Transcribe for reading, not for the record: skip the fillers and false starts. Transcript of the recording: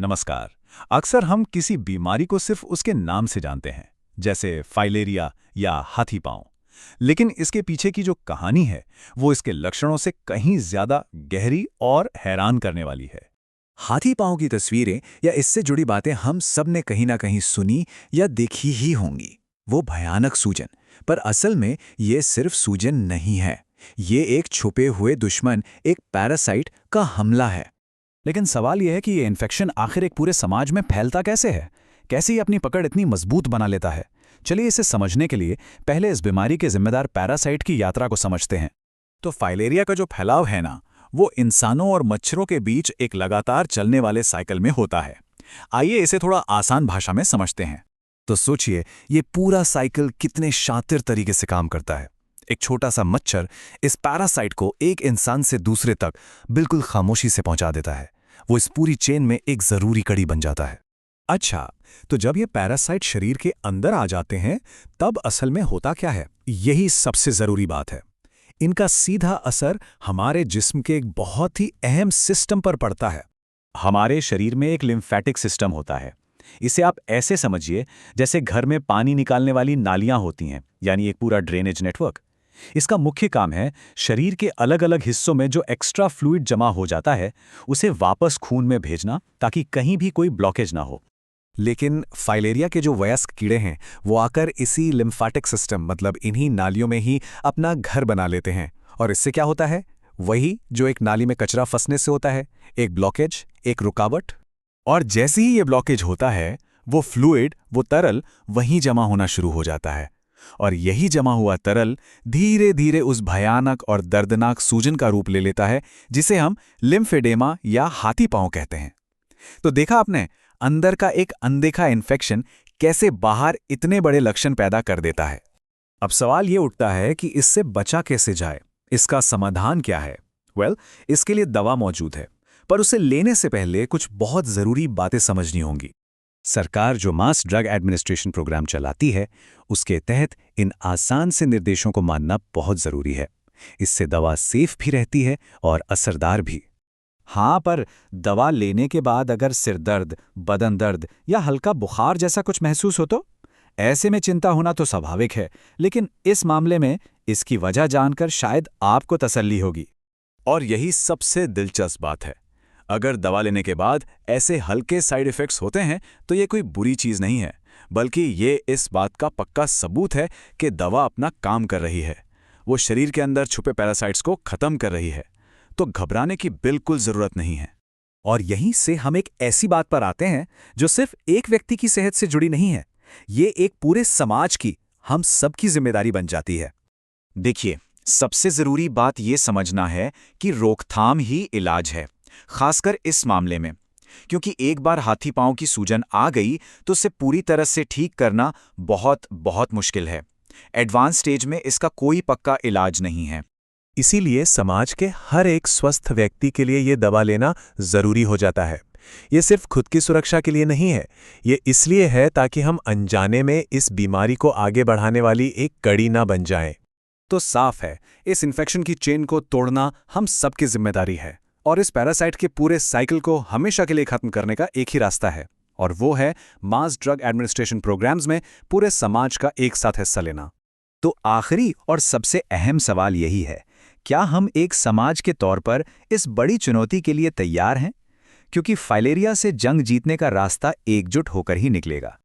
नमस्कार। अक्सर हम किसी बीमारी को सिर्फ उसके नाम से जानते हैं, जैसे फाइलेरिया या हाथी पांव। लेकिन इसके पीछे की जो कहानी है, वो इसके लक्षणों से कहीं ज्यादा गहरी और हैरान करने वाली है। हाथी पांव की तस्वीरें या इससे जुड़ी बातें हम सब ने कहीं ना कहीं सुनी या देखी ही होंगी। वो भयानक सूजन, पर असल में ये सिर्फ सूजन नहीं है। ये एक छुपे हुए दुश्मन, एक पैरासाइट का हमला है। लेकिन सवाल यह है कि ये इन्फेक्शन आखिर एक पूरे समाज में फैलता कैसे है? कैसे ये अपनी पकड़ इतनी मजबूत बना लेता है? चलिए इसे समझने के लिए पहले इस बीमारी के जिम्मेदार पैरासाइट की यात्रा को समझते हैं। तो फाइलेरिया का जो फैलाव है ना, वो इंसानों और मच्छरों के बीच एक लगातार चलने वाले साइकिल में होता है। आइए इसे थोड़ा आसान भाषा में समझते हैं। तो सोचिए, ये पूरा साइकिल कितने शातिर तरीके से काम करता है। एक छोटा सा मच्छर इस पैरासाइट को एक इंसान से दूसरे तक बिल्कुल खामोशी से पहुंचा देता है। वो इस पूरी चेन में एक जरूरी कड़ी बन जाता है। अच्छा, तो जब ये पैरासाइट शरीर के अंदर आ जाते हैं, तब असल में होता क्या है? यही सबसे जरूरी बात है। इनका सीधा असर हमारे जिस्म के एक बहुत ही अहम सिस्टम पर पड़ता है। हमारे शरीर में एक लिम्फेटिक सिस्टम होता है। इसे आप ऐसे समझिए जैसे घर में पानी निकालने वाली नालियां होती हैं, यानी एक पूरा ड्रेनेज नेटवर्क। इसका मुख्य काम है शरीर के अलग अलग हिस्सों में जो एक्स्ट्रा फ्लूइड जमा हो जाता है, उसे वापस खून में भेजना, ताकि कहीं भी कोई ब्लॉकेज ना हो। लेकिन फाइलेरिया के जो वयस्क कीड़े हैं, वो आकर इसी लिम्फेटिक सिस्टम मतलब इन्हीं नालियों में ही अपना घर बना लेते हैं। और इससे क्या होता है? वही जो एक नाली में कचरा फंसने से होता है, एक ब्लॉकेज, एक रुकावट। और जैसे ही ये ब्लॉकेज होता है, वो फ्लूइड, वो तरल वहीं जमा होना शुरू हो जाता है। और यही जमा हुआ तरल धीरे धीरे उस भयानक और दर्दनाक सूजन का रूप ले लेता है, जिसे हम लिम्फेडेमा या हाथी पांव कहते हैं। तो देखा आपने, अंदर का एक अनदेखा इन्फेक्शन कैसे बाहर इतने बड़े लक्षण पैदा कर देता है। अब सवाल ये उठता है कि इससे बचा कैसे जाए? इसका समाधान क्या है? इसके लिए दवा मौजूद है, पर उसे लेने से पहले कुछ बहुत जरूरी बातें समझनी होंगी। सरकार जो मास ड्रग एडमिनिस्ट्रेशन प्रोग्राम चलाती है, उसके तहत इन आसान से निर्देशों को मानना बहुत जरूरी है। इससे दवा सेफ भी रहती है और असरदार भी। हाँ, पर दवा लेने के बाद अगर सिर दर्द, बदन दर्द या हल्का बुखार जैसा कुछ महसूस हो तो ऐसे में चिंता होना तो स्वाभाविक है। लेकिन इस मामले में इसकी वजह जानकर शायद आपको तसल्ली होगी। और यही सबसे दिलचस्प बात है। अगर दवा लेने के बाद ऐसे हल्के साइड इफ़ेक्ट्स होते हैं, तो ये कोई बुरी चीज़ नहीं है, बल्कि ये इस बात का पक्का सबूत है कि दवा अपना काम कर रही है। वो शरीर के अंदर छुपे पैरासाइट्स को खत्म कर रही है। तो घबराने की बिल्कुल ज़रूरत नहीं है। और यहीं से हम एक ऐसी बात पर आते हैं जो सिर्फ एक व्यक्ति की सेहत से जुड़ी नहीं है। ये एक पूरे समाज की, हम सबकी जिम्मेदारी बन जाती है। देखिए, सबसे जरूरी बात ये समझना है कि रोकथाम ही इलाज है, खासकर इस मामले में। क्योंकि एक बार हाथी पांव की सूजन आ गई तो उसे पूरी तरह से ठीक करना बहुत बहुत मुश्किल है। एडवांस स्टेज में इसका कोई पक्का इलाज नहीं है। इसीलिए समाज के हर एक स्वस्थ व्यक्ति के लिए ये दवा लेना जरूरी हो जाता है। ये सिर्फ खुद की सुरक्षा के लिए नहीं है, ये इसलिए है ताकि हम अनजाने में इस बीमारी को आगे बढ़ाने वाली एक कड़ी ना बन जाएं। तो साफ है, इस इन्फेक्शन की चेन को तोड़ना हम सबकी जिम्मेदारी है। और इस पैरासाइट के पूरे साइकिल को हमेशा के लिए खत्म करने का एक ही रास्ता है, और वो है मास ड्रग एडमिनिस्ट्रेशन प्रोग्राम्स में पूरे समाज का एक साथ हिस्सा लेना। तो आखिरी और सबसे अहम सवाल यही है, क्या हम एक समाज के तौर पर इस बड़ी चुनौती के लिए तैयार हैं? क्योंकि फाइलेरिया से जंग जीतने का रास्ता एकजुट होकर ही निकलेगा।